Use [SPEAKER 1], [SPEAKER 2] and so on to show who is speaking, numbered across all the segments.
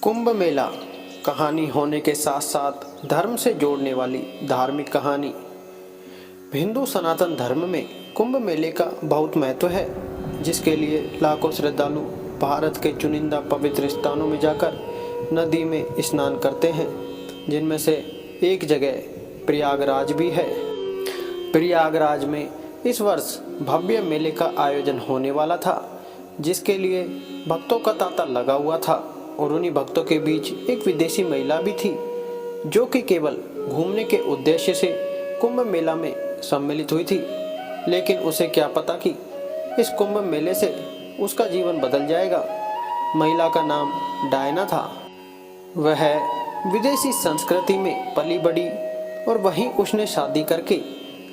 [SPEAKER 1] कुंभ मेला कहानी होने के साथ साथ धर्म से जोड़ने वाली धार्मिक कहानी। हिंदू सनातन धर्म में कुंभ मेले का बहुत महत्व है, जिसके लिए लाखों श्रद्धालु भारत के चुनिंदा पवित्र स्थानों में जाकर नदी में स्नान करते हैं, जिनमें से एक जगह प्रयागराज भी है। प्रयागराज में इस वर्ष भव्य मेले का आयोजन होने वाला था, जिसके लिए भक्तों का तांता लगा हुआ था। और उन्हीं भक्तों के बीच एक विदेशी महिला भी थी, जो कि केवल घूमने के उद्देश्य से कुंभ मेला में सम्मिलित हुई थी। लेकिन उसे क्या पता कि इस कुंभ मेले से उसका जीवन बदल जाएगा। महिला का नाम डायना था। वह विदेशी संस्कृति में पली बड़ी और वहीं उसने शादी करके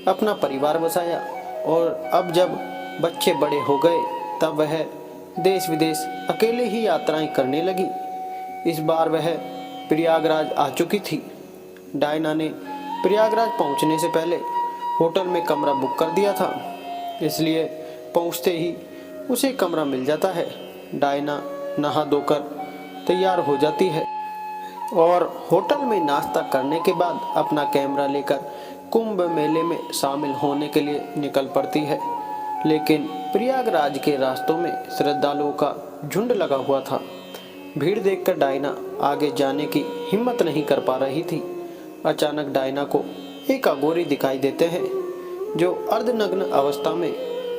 [SPEAKER 1] अपना परिवार बसाया। और अब जब बच्चे बड़े हो गए, तब वह देश विदेश अकेले ही यात्राएं करने लगी। इस बार वह प्रयागराज आ चुकी थी। डायना ने प्रयागराज पहुंचने से पहले होटल में कमरा बुक कर दिया था, इसलिए पहुंचते ही उसे कमरा मिल जाता है। डायना नहा धोकर तैयार हो जाती है और होटल में नाश्ता करने के बाद अपना कैमरा लेकर कुंभ मेले में शामिल होने के लिए निकल पड़ती है। लेकिन प्रयागराज के रास्तों में श्रद्धालुओं का झुंड लगा हुआ था। भीड़ देखकर डायना आगे जाने की हिम्मत नहीं कर पा रही थी। अचानक डायना को एक अघोरी दिखाई देते हैं, जो अर्धनग्न अवस्था में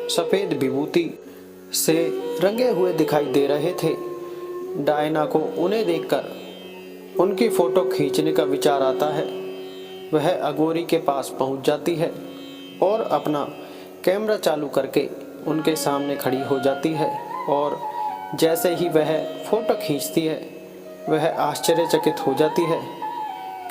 [SPEAKER 1] सफेद विभूति से रंगे हुए दिखाई दे रहे थे। डायना को उन्हें देखकर उनकी फोटो खींचने का विचार आता है। वह अघोरी के पास पहुंच जाती है और अपना कैमरा चालू करके उनके सामने खड़ी हो जाती है। और जैसे ही वह फोटो खींचती है, वह आश्चर्यचकित हो जाती है,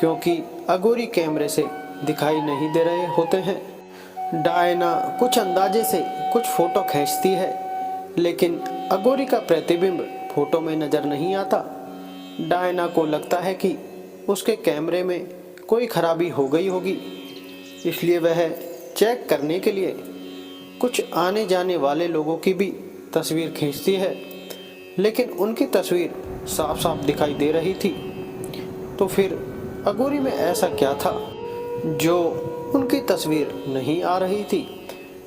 [SPEAKER 1] क्योंकि अघोरी कैमरे से दिखाई नहीं दे रहे होते हैं। डायना कुछ अंदाजे से कुछ फोटो खींचती है, लेकिन अघोरी का प्रतिबिंब फोटो में नजर नहीं आता। डायना को लगता है कि उसके कैमरे में कोई खराबी हो गई होगी, इसलिए वह चेक करने के लिए कुछ आने जाने वाले लोगों की भी तस्वीर खींचती है, लेकिन उनकी तस्वीर साफ साफ दिखाई दे रही थी। तो फिर अघोरी में ऐसा क्या था जो उनकी तस्वीर नहीं आ रही थी?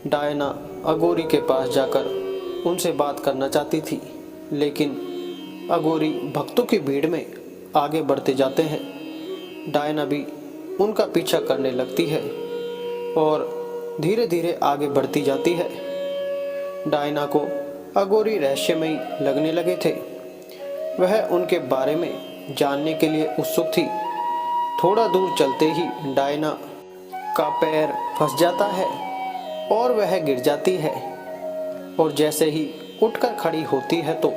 [SPEAKER 1] डायना अघोरी के पास जाकर उनसे बात करना चाहती थी, लेकिन अघोरी भक्तों की भीड़ में आगे बढ़ते जाते हैं। डायना भी उनका पीछा करने लगती है और धीरे धीरे आगे बढ़ती जाती है। डायना को अघोरी रहस्यमयी लगने लगे थे। वह उनके बारे में जानने के लिए उत्सुक थी। थोड़ा दूर चलते ही डायना का पैर फंस जाता है और वह गिर जाती है। और जैसे ही उठकर खड़ी होती है तो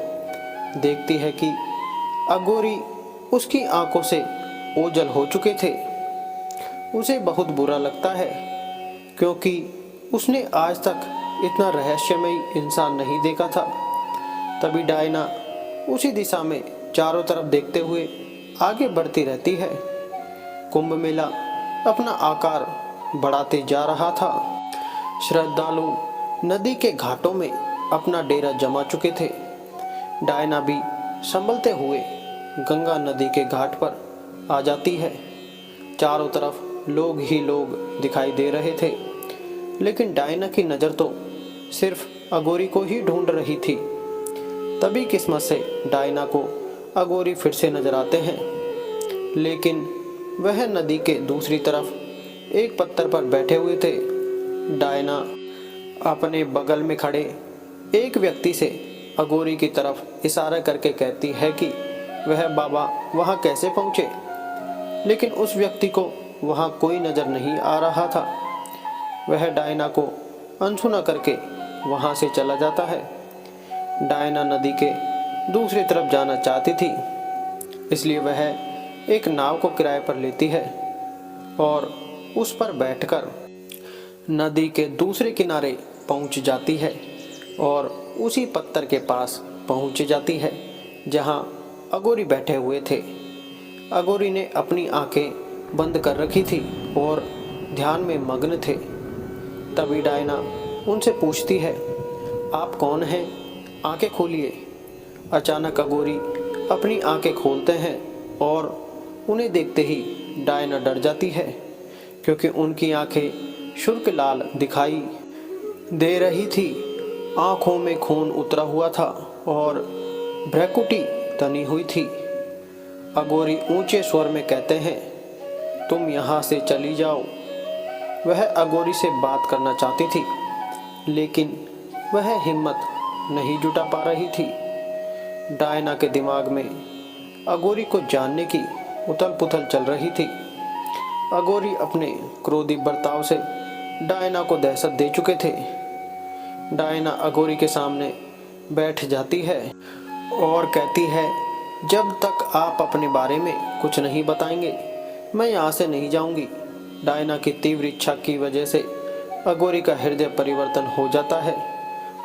[SPEAKER 1] देखती है कि अघोरी उसकी आंखों से ओझल हो चुके थे। उसे बहुत बुरा लगता है, क्योंकि उसने आज तक इतना रहस्यमयी इंसान नहीं देखा था। तभी डायना उसी दिशा में चारों तरफ देखते हुए आगे बढ़ती रहती है। कुंभ मेला अपना आकार बढ़ाते जा रहा था। श्रद्धालु नदी के घाटों में अपना डेरा जमा चुके थे। डायना भी संभलते हुए गंगा नदी के घाट पर आ जाती है। चारों तरफ लोग ही लोग दिखाई दे रहे थे, लेकिन डायना की नज़र तो सिर्फ अघोरी को ही ढूंढ रही थी। तभी किस्मत से डायना को अघोरी फिर से नजर आते हैं, लेकिन वह नदी के दूसरी तरफ एक पत्थर पर बैठे हुए थे। डायना अपने बगल में खड़े एक व्यक्ति से अघोरी की तरफ इशारा करके कहती है कि वह बाबा वहां कैसे पहुंचे, लेकिन उस व्यक्ति को वहां कोई नजर नहीं आ रहा था। वह डायना को अनसुना करके वहां से चला जाता है। डायना नदी के दूसरी तरफ जाना चाहती थी, इसलिए वह एक नाव को किराए पर लेती है और उस पर बैठकर नदी के दूसरे किनारे पहुंच जाती है और उसी पत्थर के पास पहुंच जाती है जहां अघोरी बैठे हुए थे। अघोरी ने अपनी आंखें बंद कर रखी थी और ध्यान में मग्न थे। तभी डायना उनसे पूछती है, आप कौन हैं? आंखें खोलिए। अचानक अघोरी अपनी आंखें खोलते हैं और उन्हें देखते ही डायना डर जाती है, क्योंकि उनकी आंखें शुष्क लाल दिखाई दे रही थी। आंखों में खून उतरा हुआ था और भ्रुकुटी तनी हुई थी। अघोरी ऊंचे स्वर में कहते हैं, तुम यहाँ से चली जाओ। वह अघोरी से बात करना चाहती थी, लेकिन वह हिम्मत नहीं जुटा पा रही थी। डायना के दिमाग में अघोरी को जानने की उथल पुथल चल रही थी। अघोरी अपने क्रोधी बर्ताव से डायना को दहशत दे चुके थे। डायना अघोरी के सामने बैठ जाती है और कहती है, जब तक आप अपने बारे में कुछ नहीं बताएंगे मैं यहाँ से नहीं जाऊंगी। डायना की तीव्र इच्छा की वजह से अघोरी का हृदय परिवर्तन हो जाता है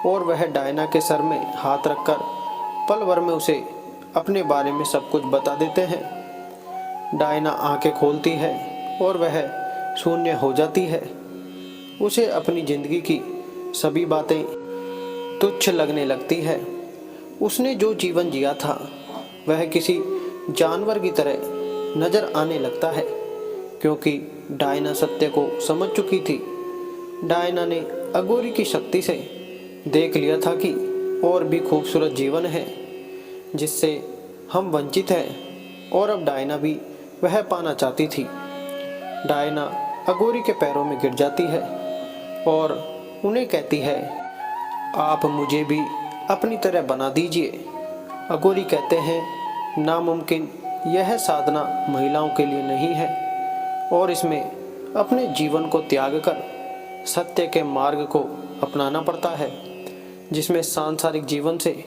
[SPEAKER 1] और वह डायना के सर में हाथ रखकर पल भर में उसे अपने बारे में सब कुछ बता देते हैं। डायना आंखें खोलती है और वह शून्य हो जाती है। उसे अपनी जिंदगी की सभी बातें तुच्छ लगने लगती है। उसने जो जीवन जिया था वह किसी जानवर की तरह नजर आने लगता है, क्योंकि डायना सत्य को समझ चुकी थी। डायना ने अघोरी की शक्ति से देख लिया था कि और भी खूबसूरत जीवन है जिससे हम वंचित हैं, और अब डायना भी वह पाना चाहती थी। डायना अघोरी के पैरों में गिर जाती है और उन्हें कहती है, आप मुझे भी अपनी तरह बना दीजिए। अघोरी कहते हैं, नामुमकिन यह साधना महिलाओं के लिए नहीं है और इसमें अपने जीवन को त्याग कर सत्य के मार्ग को अपनाना पड़ता है, जिसमें सांसारिक जीवन से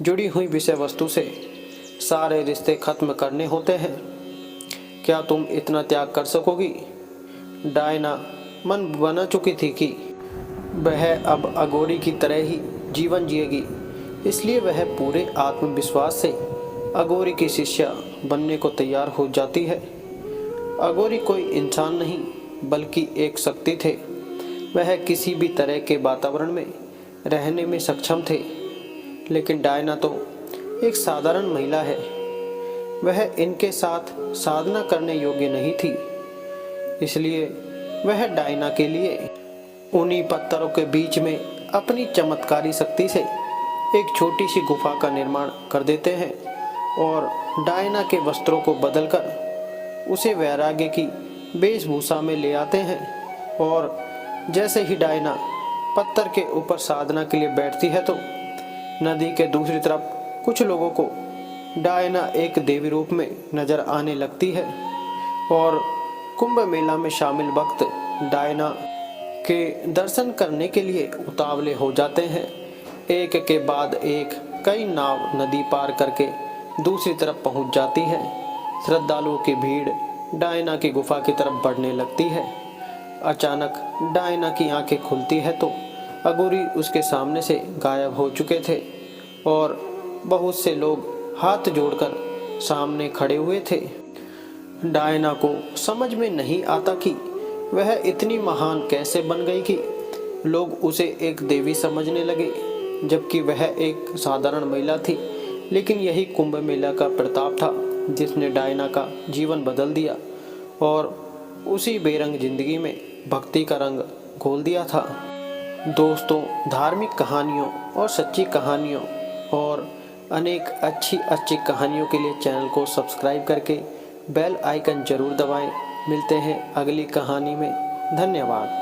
[SPEAKER 1] जुड़ी हुई विषय वस्तु से सारे रिश्ते खत्म करने होते हैं। क्या तुम इतना त्याग कर सकोगी? डायना मन बना चुकी थी कि वह अब अघोरी की तरह ही जीवन जिएगी, इसलिए वह पूरे आत्मविश्वास से अघोरी की शिष्या बनने को तैयार हो जाती है। अघोरी कोई इंसान नहीं बल्कि एक शक्ति थे। वह किसी भी तरह के वातावरण में रहने में सक्षम थे, लेकिन डायना तो एक साधारण महिला है। वह इनके साथ साधना करने योग्य नहीं थी, इसलिए वह डायना के लिए उन्हीं पत्थरों के बीच में अपनी चमत्कारी शक्ति से एक छोटी सी गुफा का निर्माण कर देते हैं और डायना के वस्त्रों को बदलकर उसे वैराग्य की वेशभूषा में ले आते हैं। और जैसे ही डायना पत्थर के ऊपर साधना के लिए बैठती है तो नदी के दूसरी तरफ कुछ लोगों को डायना एक देवी रूप में नजर आने लगती है और कुंभ मेला में शामिल भक्त डायना के दर्शन करने के लिए उतावले हो जाते हैं। एक के बाद एक कई नाव नदी पार करके दूसरी तरफ पहुंच जाती है। श्रद्धालुओं की भीड़ डायना की गुफा की तरफ बढ़ने लगती है। अचानक डायना की आंखें खुलती है तो अघोरी उसके सामने से गायब हो चुके थे और बहुत से लोग हाथ जोड़कर सामने खड़े हुए थे। डायना को समझ में नहीं आता कि वह इतनी महान कैसे बन गई कि लोग उसे एक देवी समझने लगे, जबकि वह एक साधारण महिला थी। लेकिन यही कुंभ मेला का प्रताप था जिसने डायना का जीवन बदल दिया और उसी बेरंग जिंदगी में भक्ति का रंग घोल दिया था। दोस्तों, धार्मिक कहानियों और सच्ची कहानियों और अनेक अच्छी कहानियों के लिए चैनल को सब्सक्राइब करके बेल आइकन जरूर दबाएं। मिलते हैं अगली कहानी में। धन्यवाद।